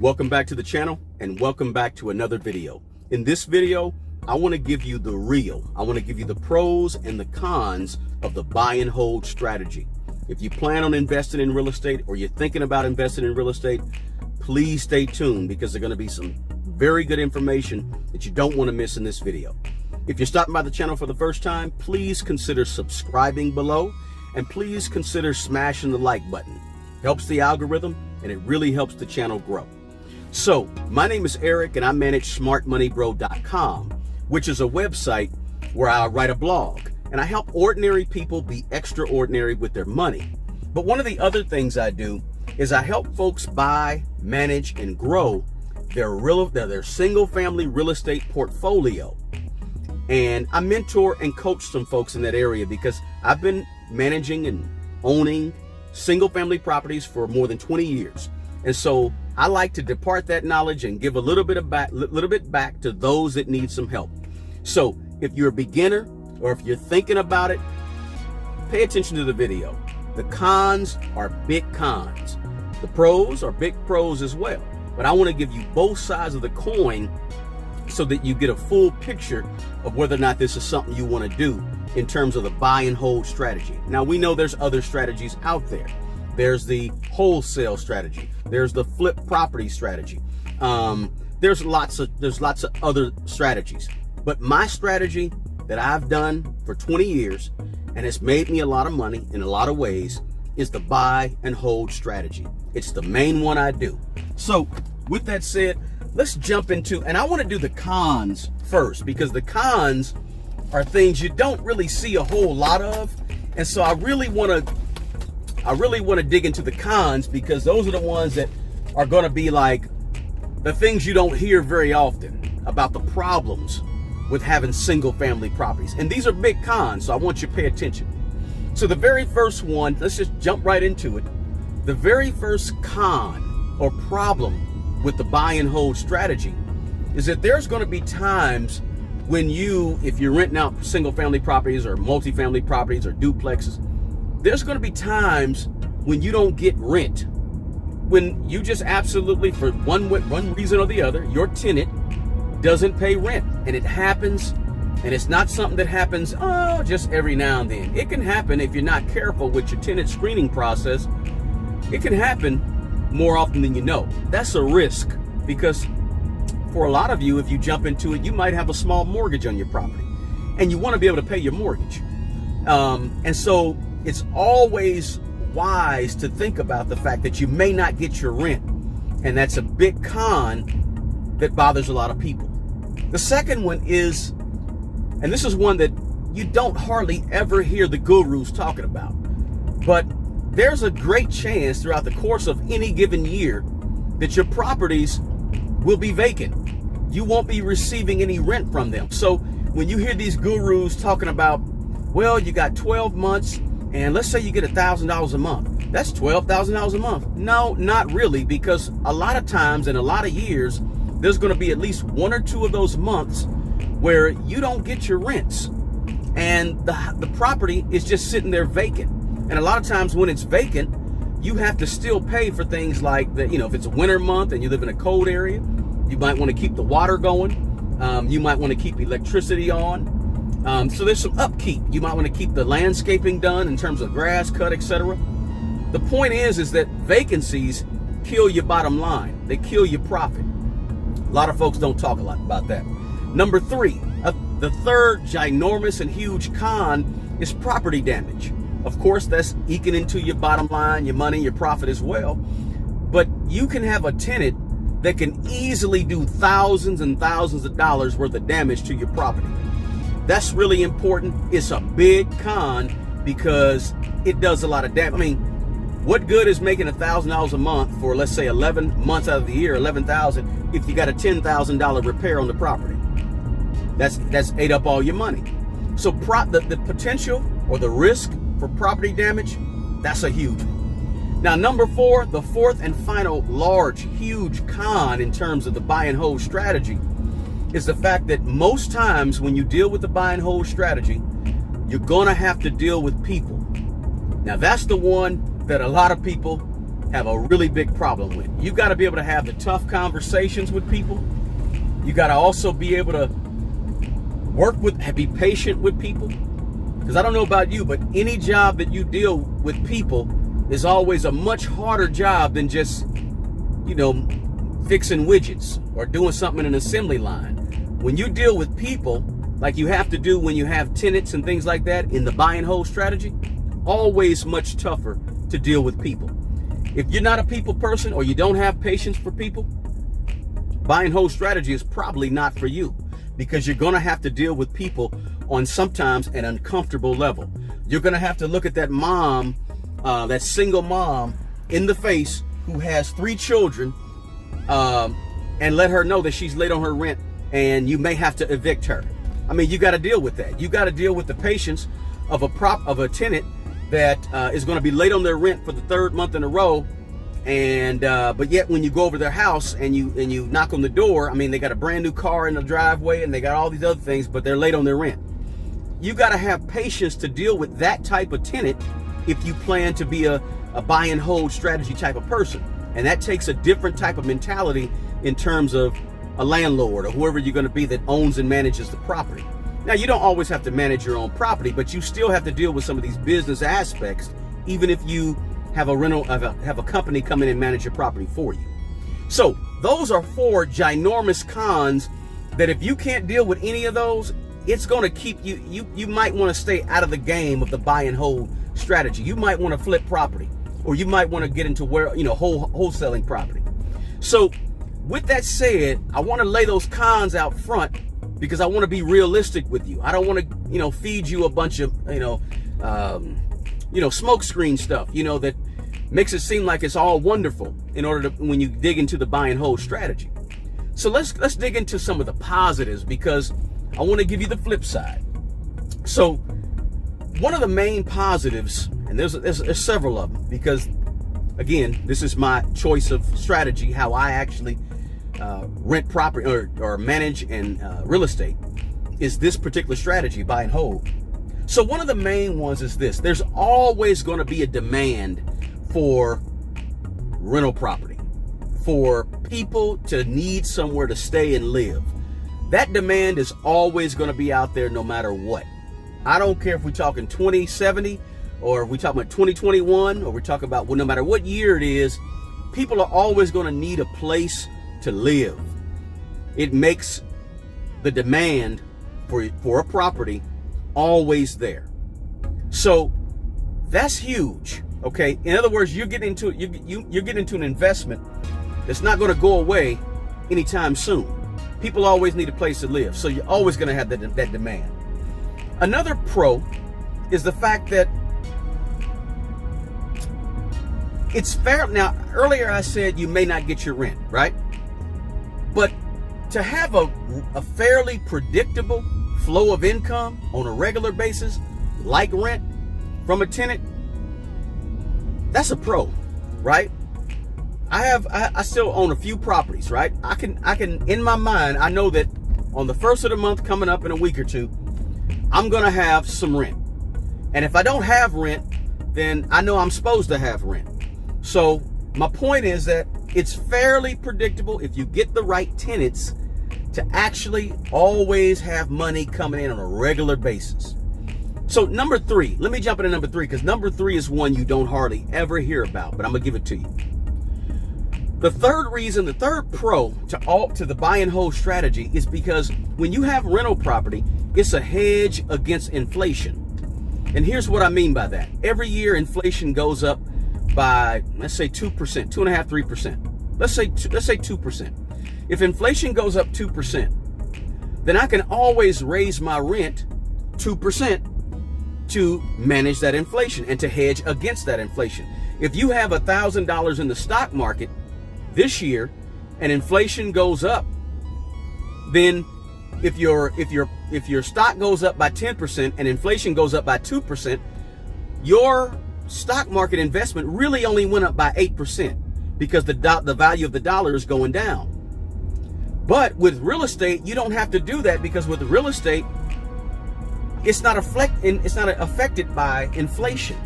Welcome back to the channel and welcome back to another video. In this video, I want to give you the real. I want to give you the pros and the cons of the buy and hold strategy. If you plan on investing in real estate or you're thinking about investing in real estate, please stay tuned because there's going to be some very good information that you don't want to miss in this video. If you're stopping by the channel for the first time, please consider subscribing below and please consider smashing the like button. Helps the algorithm and it really helps the channel grow. So, my name is Eric and I manage smartmoneybro.com, which is a website where I write a blog and I help ordinary people be extraordinary with their money. But one of the other things I do is I help folks buy, manage, and grow their single family real estate portfolio. And I mentor and coach some folks in that area because I've been managing and owning single family properties for more than 20 years. And so I like to depart that knowledge and give a little bit back to those that need some help. So if you're a beginner or if you're thinking about it, pay attention to the video. The cons are big cons. The pros are big pros as well. But I want to give you both sides of the coin so that you get a full picture of whether or not this is something you want to do in terms of the buy and hold strategy. Now we know there's other strategies out there. There's the wholesale strategy. There's the flip property strategy. There's lots of other strategies. But my strategy that I've done for 20 years and it's made me a lot of money in a lot of ways is the buy and hold strategy. It's the main one I do. So with that said, let's jump into, and I want to do the cons first because the cons are things you don't really see a whole lot of. And so I really want to dig into the cons because those are the ones that are going to be like the things you don't hear very often about the problems with having single family properties. And these are big cons, so I want you to pay attention. So the very first one, let's just jump right into it. The very first con or problem with the buy and hold strategy is that there's going to be times when if you're renting out single family properties or multifamily properties or duplexes, there's going to be times when you don't get rent. When you just absolutely, for one reason or the other, your tenant doesn't pay rent. And it happens, and it's not something that happens just every now and then. It can happen if you're not careful with your tenant screening process. It can happen more often than you know. That's a risk because for a lot of you, if you jump into it, you might have a small mortgage on your property and you want to be able to pay your mortgage. And so it's always wise to think about the fact that you may not get your rent. And that's a big con that bothers a lot of people. The second one is, and this is one that you don't hardly ever hear the gurus talking about, but there's a great chance throughout the course of any given year that your properties will be vacant. You won't be receiving any rent from them. So when you hear these gurus talking about, well, you got 12 months and let's say you get $1,000 a month. That's $12,000 a month. No, not really, because a lot of times in a lot of years, there's going to be at least one or two of those months where you don't get your rents and the property is just sitting there vacant. And a lot of times when it's vacant, you have to still pay for things like if it's a winter month and you live in a cold area, you might want to keep the water going. You might want to keep electricity on. So there's some upkeep. You might want to keep the landscaping done in terms of grass cut, etc. The point is that vacancies kill your bottom line. They kill your profit. A lot of folks don't talk a lot about that. Number three, the third ginormous and huge con is property damage. Of course, that's eking into your bottom line, your money, your profit as well. But you can have a tenant that can easily do thousands and thousands of dollars worth of damage to your property. That's really important. It's a big con because it does a lot of damage. I mean, what good is making $1,000 a month for, let's say, 11 months out of the year, 11,000, if you got a $10,000 repair on the property? That's ate up all your money. So the potential or the risk for property damage, that's a huge one. Now, number four, the fourth and final huge con in terms of the buy and hold strategy is the fact that most times when you deal with the buy and hold strategy, you're going to have to deal with people. Now, that's the one that a lot of people have a really big problem with. You got to be able to have the tough conversations with people. You got to also be able to be patient with people. Because I don't know about you, but any job that you deal with people is always a much harder job than just, fixing widgets or doing something in an assembly line. When you deal with people, like you have to do when you have tenants and things like that in the buy and hold strategy, always much tougher to deal with people. If you're not a people person or you don't have patience for people, buy and hold strategy is probably not for you, because you're going to have to deal with people on sometimes an uncomfortable level. You're going to have to look at that mom, that single mom in the face who has 3 children, and let her know that she's late on her rent and you may have to evict her. I mean, you got to deal with that. You got to deal with the patience of a tenant that is going to be late on their rent for the 3rd month in a row, and but yet when you go over their house and you knock on the door, I mean, they got a brand new car in the driveway and they got all these other things, but they're late on their rent. You got to have patience to deal with that type of tenant if you plan to be a buy and hold strategy type of person. And that takes a different type of mentality in terms of a landlord or whoever you're going to be that owns and manages the property. Now, you don't always have to manage your own property, but you still have to deal with some of these business aspects, even if you have a company come in and manage your property for you. So those are 4 ginormous cons that if you can't deal with any of those, it's going to keep you might want to stay out of the game of the buy and hold strategy. You might want to flip property, or you might want to get into wholesaling property. So with that said, I want to lay those cons out front because I want to be realistic with you. I don't want to, feed you a bunch of, smoke screen stuff, that makes it seem like it's all wonderful in order to, when you dig into the buy and hold strategy. So let's dig into some of the positives, because I want to give you the flip side. So one of the main positives, and there's several of them, because again, this is my choice of strategy, how I actually rent property or manage and real estate, is this particular strategy, buy and hold. So one of the main ones is this: there's always going to be a demand for rental property, for people to need somewhere to stay and live. That demand is always going to be out there no matter what. I don't care if we're talking 2070 or if we're talking about 2021, or we're talking about, well, no matter what year it is, people are always going to need a place to live. It makes the demand for a property always there. So that's huge. Okay. In other words, you're getting into an investment that's not going to go away anytime soon. People always need a place to live. So you're always going to have that demand. Another pro is the fact that it's fair. Now, earlier I said you may not get your rent, right? But to have a fairly predictable flow of income on a regular basis, like rent from a tenant, that's a pro, right? I still own a few properties, right? I can in my mind, I know that on the 1st of the month coming up in a week or two, I'm going to have some rent. And if I don't have rent, then I know I'm supposed to have rent. So my point is that it's fairly predictable if you get the right tenants to actually always have money coming in on a regular basis. So number 3, let me jump into number 3, because number 3 is one you don't hardly ever hear about, but I'm gonna give it to you. The third pro to the buy and hold strategy is because when you have rental property, it's a hedge against inflation. And here's what I mean by that. Every year inflation goes up by, let's say 2%, 2.5%, 3%. Let's say 2%. If inflation goes up 2%, then I can always raise my rent 2% to manage that inflation and to hedge against that inflation. If you have $1,000 in the stock market this year and inflation goes up, then if your stock goes up by 10% and inflation goes up by 2%, your stock market investment really only went up by 8% because the value of the dollar is going down. But with real estate, you don't have to do that, because with real estate, it's not affected by inflation.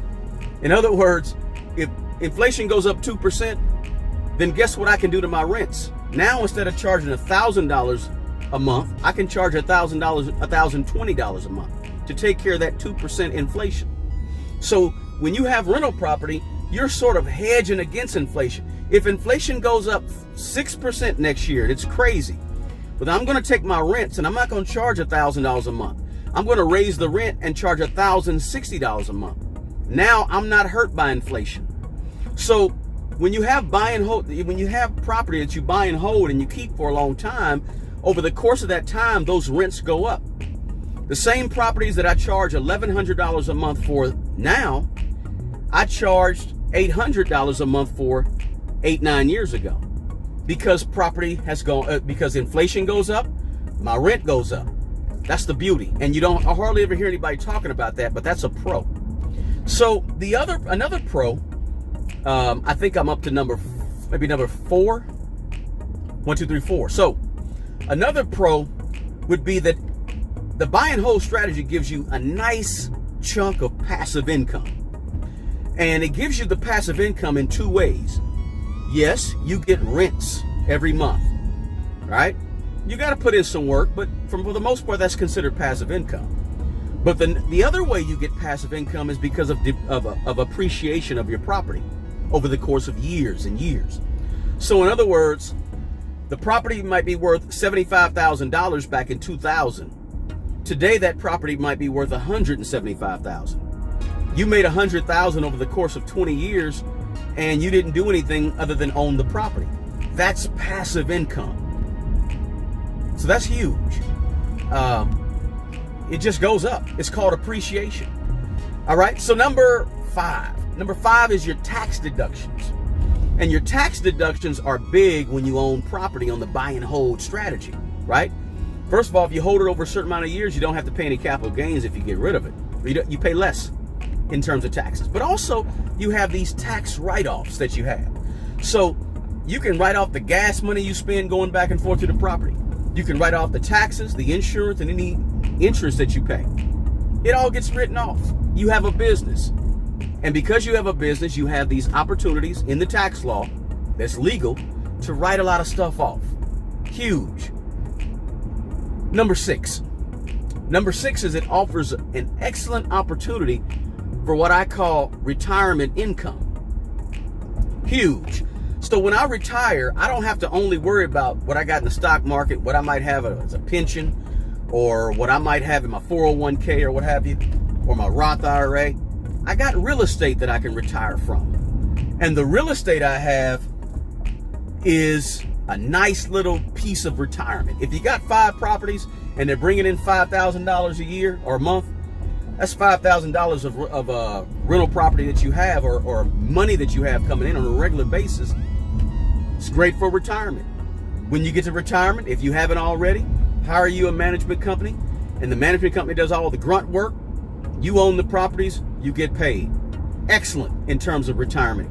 In other words, inflation goes up 2%, then guess what I can do to my rents? Now, instead of charging $1,000 a month, I can charge $1,020 a month to take care of that 2% inflation. So when you have rental property, you're sort of hedging against inflation. If inflation goes up 6% next year, it's crazy. But I'm going to take my rents and I'm not going to charge $1,000 a month. I'm going to raise the rent and charge $1,060 a month. Now I'm not hurt by inflation. So when you have buy and hold, when you have property that you buy and hold and you keep for a long time, over the course of that time, those rents go up. The same properties that I charge $1,100 a month for now, I charged $800 a month for 8-9 years ago, because property has gone, because inflation goes up, my rent goes up. That's the beauty. And I hardly ever hear anybody talking about that, but that's a pro. So another pro, I think I'm up to number 4. 1, 2, 3, 4. So another pro would be that the buy and hold strategy gives you a nice chunk of passive income. And it gives you the passive income in 2 ways. Yes, you get rents every month, right? You got to put in some work, but for the most part, that's considered passive income. But the other way you get passive income is because of appreciation of your property over the course of years and years. So in other words, the property might be worth $75,000 back in 2000. Today, that property might be worth $175,000. You made $100,000 over the course of 20 years, and you didn't do anything other than own the property. That's passive income. So that's huge. It just goes up. It's called appreciation. All right. So number 5. Number 5 is your tax deductions. And your tax deductions are big when you own property on the buy and hold strategy, right? First of all, if you hold it over a certain amount of years, you don't have to pay any capital gains if you get rid of it. You pay less in terms of taxes. But also, you have these tax write-offs that you have. So you can write off the gas money you spend going back and forth to the property. You can write off the taxes, the insurance, and any interest that you pay. It all gets written off. You have a business. And because you have a business, you have these opportunities in the tax law that's legal to write a lot of stuff off. Huge. Number 6. Number 6 is it offers an excellent opportunity for what I call retirement income. Huge. So when I retire, I don't have to only worry about what I got in the stock market, what I might have as a pension, or what I might have in my 401k or what have you, or my Roth IRA. I got real estate that I can retire from. And the real estate I have is a nice little piece of retirement. If you got 5 properties and they're bringing in $5,000 a year or a month, that's $5,000 of rental property that you have, or money that you have coming in on a regular basis. It's great for retirement. When you get to retirement, if you haven't already, hire you a management company, and the management company does all the grunt work. You own the properties, you get paid. Excellent in terms of retirement.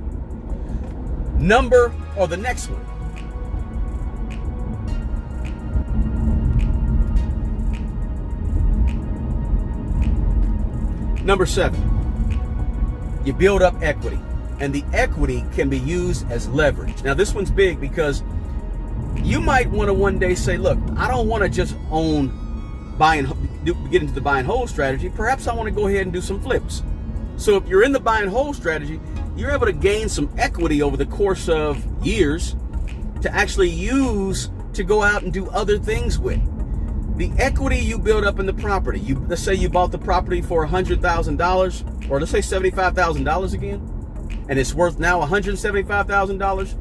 The next one. Number 7, you build up equity, and the equity can be used as leverage. Now, this one's big because you might want to one day say, look, I don't want to just get into the buy and hold strategy. Perhaps I want to go ahead and do some flips. So if you're in the buy and hold strategy, you're able to gain some equity over the course of years to actually use to go out and do other things with. The equity you build up in the property, let's say you bought the property for $100,000, or let's say $75,000 again, and it's worth now $175,000.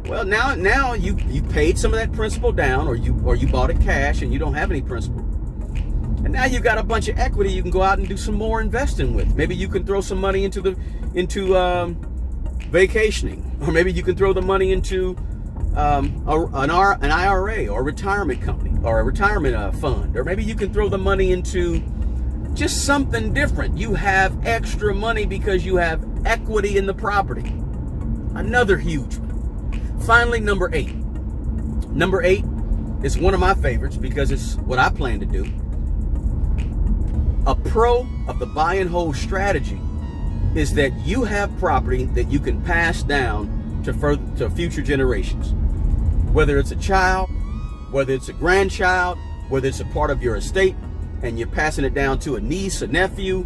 Well, now you paid some of that principal down, or you bought it cash and you don't have any principal. And now you've got a bunch of equity you can go out and do some more investing with. Maybe you can throw some money into vacationing, or maybe you can throw the money into an IRA or a retirement company or a retirement fund, or maybe you can throw the money into just something different. You have extra money because you have equity in the property. Another huge one. Finally, number 8. Number 8 is one of my favorites because it's what I plan to do. A pro of the buy and hold strategy is that you have property that you can pass down to future generations. Whether it's a child, whether it's a grandchild, whether it's a part of your estate and you're passing it down to a niece, a nephew,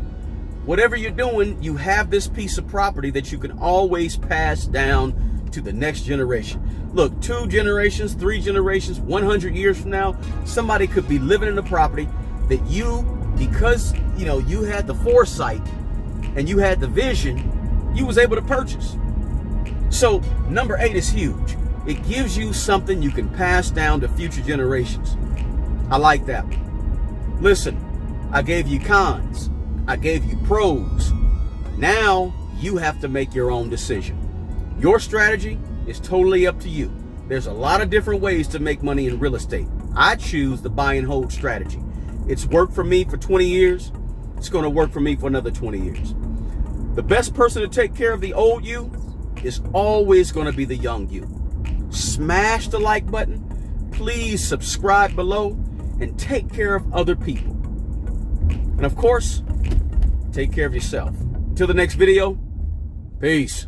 whatever you're doing, you have this piece of property that you can always pass down to the next generation. Look, 2 generations, 3 generations, 100 years from now, somebody could be living in a property that you, because you had the foresight and you had the vision, you was able to purchase. So number 8 is huge. It gives you something you can pass down to future generations. I like that one. Listen, I gave you cons. I gave you pros. Now you have to make your own decision. Your strategy is totally up to you. There's a lot of different ways to make money in real estate. I choose the buy and hold strategy. It's worked for me for 20 years. It's going to work for me for another 20 years. The best person to take care of the old you is always going to be the young you. Smash the like button. Please subscribe below and take care of other people. And of course, take care of yourself. Till the next video, peace.